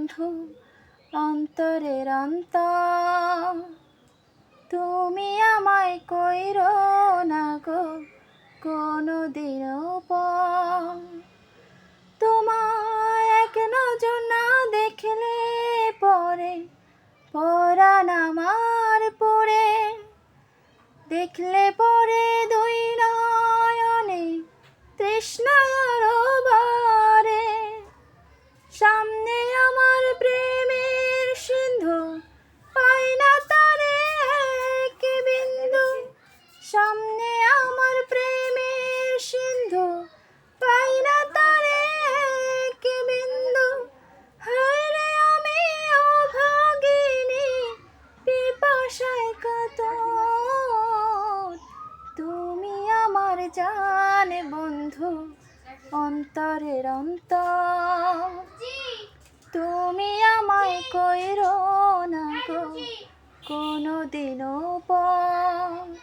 বন্ধু অন্তরের অন্তর। তুমি আমায় কইরো না গো কোনোদিনও পর। তোমায় এক নজর না দেখলে পরে পরাণ আমার পড়ে, দেখলে পরে দুই নয়নে তৃষ্ণায় আরো বাড়ে। সামনে আমার প্রেমের সিন্ধু, পাই না তারে এক বিন্দু। সামনে আমার প্রেমের সিন্ধু, পাই না তারে এক বিন্দু। হায় রে আমি অভাগিনী, পিপাসায় কাতর। তুমি আমার জান বন্ধু অন্তরের অন্তর। তুমি আমায় কইরো না গো কোনোদিনও পর।